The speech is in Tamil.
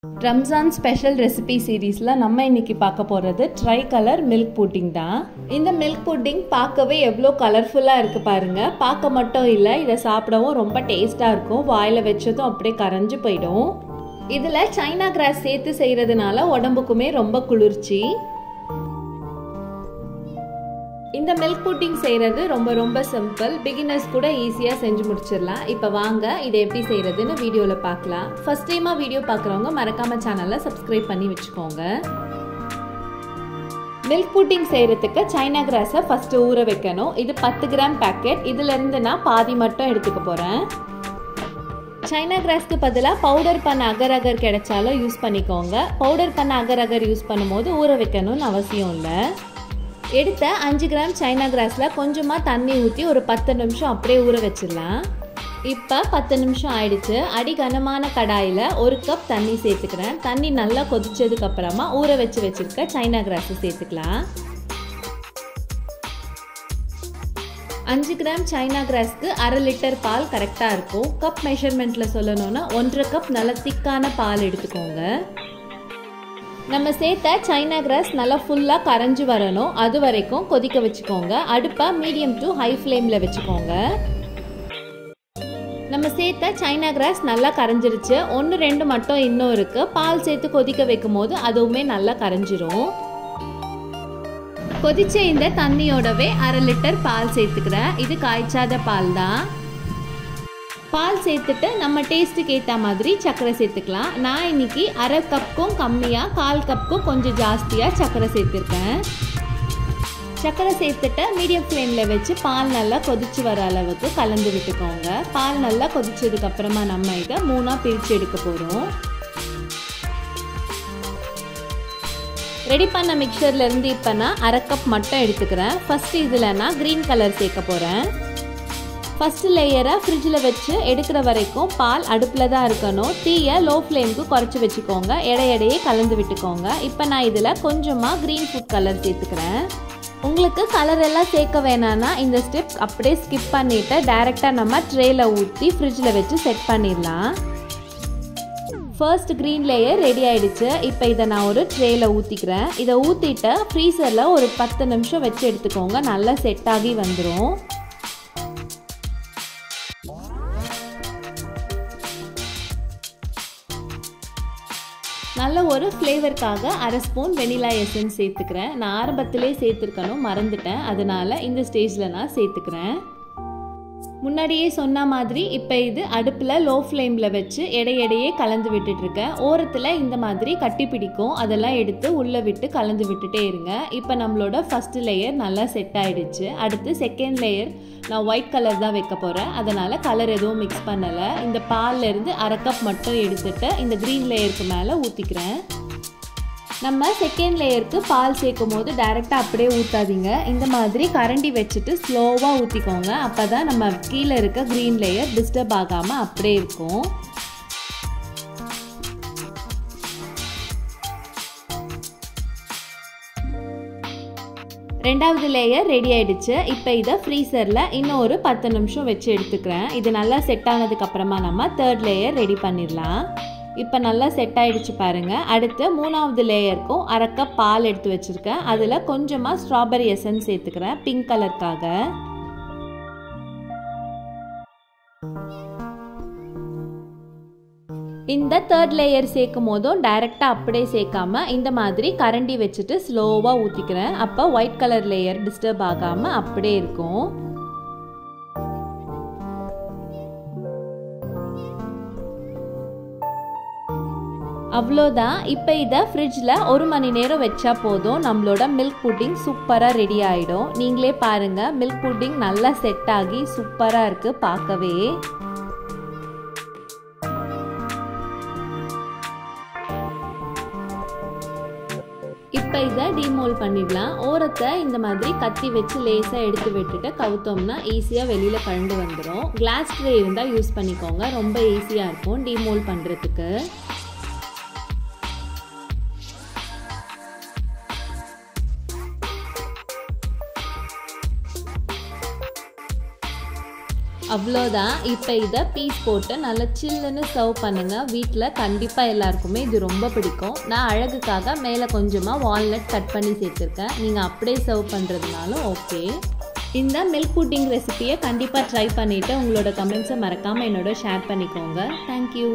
ரம்ஜான் ஸ்பெஷல் ரெசிபி சீரீஸில் நம்ம இன்னைக்கு பார்க்க போகிறது ட்ரை கலர் மில்க் புட்டிங் தான். இந்த மில்க் புட்டிங் பார்க்கவே எவ்வளோ கலர்ஃபுல்லாக இருக்குது பாருங்கள். பார்க்க மட்டும் இல்லை, இதை சாப்பிடவும் ரொம்ப டேஸ்ட்டாக இருக்கும். வாயில் வச்சதும் அப்படியே கரைஞ்சு போயிடும். இதில் சைனா கிராஸ் சேர்த்து செய்கிறதுனால உடம்புக்குமே ரொம்ப குளிர்ச்சி. இந்த மில்க் புட்டிங் செய்கிறது ரொம்ப சிம்பிள். பிகினர்ஸ் கூட ஈஸியாக செஞ்சு முடிச்சிடலாம். இப்போ வாங்க இதை எப்படி செய்கிறதுன்னு வீடியோவில் பார்க்கலாம். ஃபர்ஸ்ட் டைமாக வீடியோ பார்க்குறவங்க மறக்காமல் சேனலை சப்ஸ்கிரைப் பண்ணி வச்சுக்கோங்க. மில்க் புட்டிங் செய்கிறதுக்கு சைனா கிராஸை ஃபஸ்ட்டு ஊற வைக்கணும். இது 10 கிராம் பேக்கெட். இதிலேருந்து நான் பாதி மட்டும் எடுத்துக்க போகிறேன். சைனா கிராஸ்க்கு பதிலாக பவுடர் பண்ண அகர் அகர் கிடைச்சாலும் யூஸ் பண்ணிக்கோங்க. பவுடர் பண்ண அகர் அகர் யூஸ் பண்ணும்போது ஊற வைக்கணும்னு அவசியம் இல்லை. எடுத்த 5 கிராம் சைனா கிராஸில் கொஞ்சமாக தண்ணி ஊற்றி ஒரு 10 நிமிஷம் அப்படியே ஊற வச்சிடலாம். இப்போ 10 நிமிஷம் ஆயிடுச்சு. அடி கனமான கடாயில் 1 கப் தண்ணி சேர்த்துக்கிறேன். தண்ணி நல்லா கொதிச்சதுக்கப்புறமா ஊற வச்சிருக்க சைனா கிராஸை சேர்த்துக்கலாம். 5 கிராம் சைனா கிராஸ்க்கு 1/2 லிட்டர் பால் கரெக்டாக இருக்கும். கப் மெஷர்மெண்ட்டில் சொல்லணும்னா 1.5 கப் நல்ல திக்கான பால் எடுத்துக்கோங்க. நம்ம சேர்த்த சைனா கிராஸ் நல்லா ஃபுல்லாக கரைஞ்சி வரணும். அது வரைக்கும் கொதிக்க வச்சுக்கோங்க. அடுப்பை மீடியம் டு ஹை ஃப்ளேமில் வச்சுக்கோங்க. நம்ம சேர்த்த சைனா கிராஸ் நல்லா கரைஞ்சிருச்சு. 1-2 மட்டும் இன்னும் இருக்குது. பால் சேர்த்து கொதிக்க வைக்கும் போது அதுவுமே நல்லா கரைஞ்சிரும். கொதிச்ச இந்த தண்ணியோடவே 1/2 லிட்டர் பால் சேர்த்துக்கிறேன். இது காய்ச்சாத பால் தான். பால் சேர்த்துட்டு நம்ம டேஸ்ட்டுக்கு ஏற்ற மாதிரி சர்க்கரை சேர்த்துக்கலாம். நான் இன்னைக்கு 1/2 கப்புக்கும் கம்மியாக 1/4 கப்புக்கும் கொஞ்சம் ஜாஸ்தியாக சர்க்கரை சேர்த்துருக்கேன். சர்க்கரை சேர்த்துட்டு மீடியம் ஃப்ளேமில் வச்சு பால் நல்லா கொதிச்சு வர அளவுக்கு கலந்து விட்டுக்கோங்க. பால் நல்லா கொதிச்சதுக்கப்புறமா நம்ம இதை 3ஆக பிரித்து எடுக்க போகிறோம். ரெடி பண்ண மிக்சர்லேருந்து இப்போ நான் 1/2 கப் மட்டும் எடுத்துக்கிறேன். ஃபஸ்ட்டு இதில் நான் க்ரீன் கலர் சேர்க்க போகிறேன். ஃபஸ்ட்டு லேயரை ஃப்ரிட்ஜில் வச்சு எடுக்கிற வரைக்கும் பால் அடுப்பில் தான் இருக்கணும். தீயை லோ ஃப்ளேமுக்கு குறைச்சி வச்சுக்கோங்க. எடையே கலந்து விட்டுக்கோங்க. இப்போ நான் இதில் கொஞ்சமாக க்ரீன் ஃபுட் கலர் சேர்த்துக்கிறேன். உங்களுக்கு கலர் எல்லாம் சேர்க்க வேணான்னா இந்த ஸ்டெப் அப்படியே ஸ்கிப் பண்ணிவிட்டு டைரெக்டாக நம்ம ட்ரேயில் ஊற்றி ஃப்ரிட்ஜில் வச்சு செட் பண்ணிடலாம். ஃபர்ஸ்ட் க்ரீன் லேயர் ரெடி ஆகிடுச்சு. இப்போ இதை நான் ஒரு ட்ரேயில் ஊற்றிக்கிறேன். இதை ஊற்றிட்டு ஃப்ரீசரில் ஒரு 10 நிமிஷம் வச்சு எடுத்துக்கோங்க. நல்லா செட் ஆகி வந்துடும். நல்ல ஒரு ஃப்ளேவருக்காக 1/2 ஸ்பூன் வெனிலா எசன்ஸ் சேர்த்துக்கிறேன். நான் ஆரம்பத்திலே சேர்த்துருக்கணும், மறந்துட்டேன். அதனால் இந்த ஸ்டேஜில் நான் சேர்த்துக்கிறேன். முன்னாடியே சொன்ன மாதிரி இப்போ இது அடுப்பில் லோ ஃப்ளேமில் வச்சு எடையே கலந்து விட்டுட்ருக்கேன். ஓரத்தில் இந்த மாதிரி கட்டி பிடிக்கும். அதெல்லாம் எடுத்து உள்ளே விட்டு கலந்து விட்டுட்டே இருங்க. இப்போ நம்மளோட ஃபஸ்ட்டு லேயர் நல்லா செட் ஆகிடுச்சு. அடுத்து செகண்ட் லேயர் நான் ஒயிட் கலர் தான் வைக்க போகிறேன். அதனால் கலர் எதுவும் மிக்ஸ் பண்ணலை. இந்த பால்லேருந்து 1/2 கப் மட்டும் எடுத்துகிட்டு இந்த க்ரீன் லேயருக்கு மேலே ஊற்றிக்கிறேன். நம்ம செகண்ட் லேயருக்கு பால் சேர்க்கும் போது டைரெக்டாக அப்படியே ஊற்றாதீங்க. இந்த மாதிரி கரண்டி வச்சுட்டு ஸ்லோவாக ஊற்றிக்கோங்க. அப்போ தான் நம்ம கீழே இருக்க க்ரீன் லேயர் டிஸ்டர்ப் ஆகாமல் அப்படியே இருக்கும். ரெண்டாவது லேயர் ரெடி ஆகிடுச்சு. இப்போ இதை ஃப்ரீசரில் இன்னும் ஒரு 10 நிமிஷம் வச்சு எடுத்துக்கிறேன். இது நல்லா செட் ஆனதுக்கப்புறமா நம்ம தேர்ட் லேயர் ரெடி பண்ணிடலாம். இப்போ நல்லா செட் ஆகிடுச்சு பாருங்கள். அடுத்து 3ஆவது லேயருக்கும் 1/2 கப் பால் எடுத்து வச்சுருக்கேன். அதில் கொஞ்சமாக ஸ்ட்ராபெரி எசன்ஸ் சேர்த்துக்கிறேன் பிங்க் கலருக்காக. இந்த தேர்ட் லேயர் சேர்க்கும் போதும் டைரெக்டாக அப்படியே சேர்க்காம இந்த மாதிரி கரண்டி வச்சுட்டு ஸ்லோவாக ஊற்றிக்கிறேன். அப்போ ஒயிட் கலர் லேயர் டிஸ்டர்ப் ஆகாமல் அப்படியே இருக்கும். அவ்வளோதான். இப்போ இதை ஃப்ரிட்ஜில் 1 மணி நேரம் வச்சா போதும். நம்மளோட மில்க் புட்டிங் சூப்பராக ரெடி ஆகிடும். நீங்களே பாருங்கள், மில்க் புட்டிங் நல்லா செட் ஆகி சூப்பராக இருக்குது பார்க்கவே. இப்போ இதை டீமோல் பண்ணிடலாம். ஓரத்தை இந்த மாதிரி கத்தி வச்சு லேசாக எடுத்து விட்டுட்டு கவுத்தோம்னா ஈஸியாக வெளியில் கழண்டு வந்துடும். கிளாஸ் ட்ரே இருந்தால் யூஸ் பண்ணிக்கோங்க. ரொம்ப ஈஸியாக இருக்கும் டீமோல் பண்ணுறதுக்கு. அவ்வளோதான். இப்போ இதை பீஸ் போட்டு நல்லா சில்லுன்னு சர்வ் பண்ணுங்கள். வீட்டில் கண்டிப்பாக எல்லாருக்குமே இது ரொம்ப பிடிக்கும். நான் அழகுக்காக மேலே கொஞ்சமாக வால்நட் கட் பண்ணி சேர்த்துருக்கேன். நீங்கள் அப்படியே சர்வ் பண்ணுறதுனாலும் ஓகே. இந்த மில்க் புட்டிங் ரெசிபியை கண்டிப்பாக ட்ரை பண்ணிவிட்டு உங்களோட கமெண்ட்ஸை மறக்காமல் என்னோட ஷேர் பண்ணிக்கோங்க. தேங்க்யூ.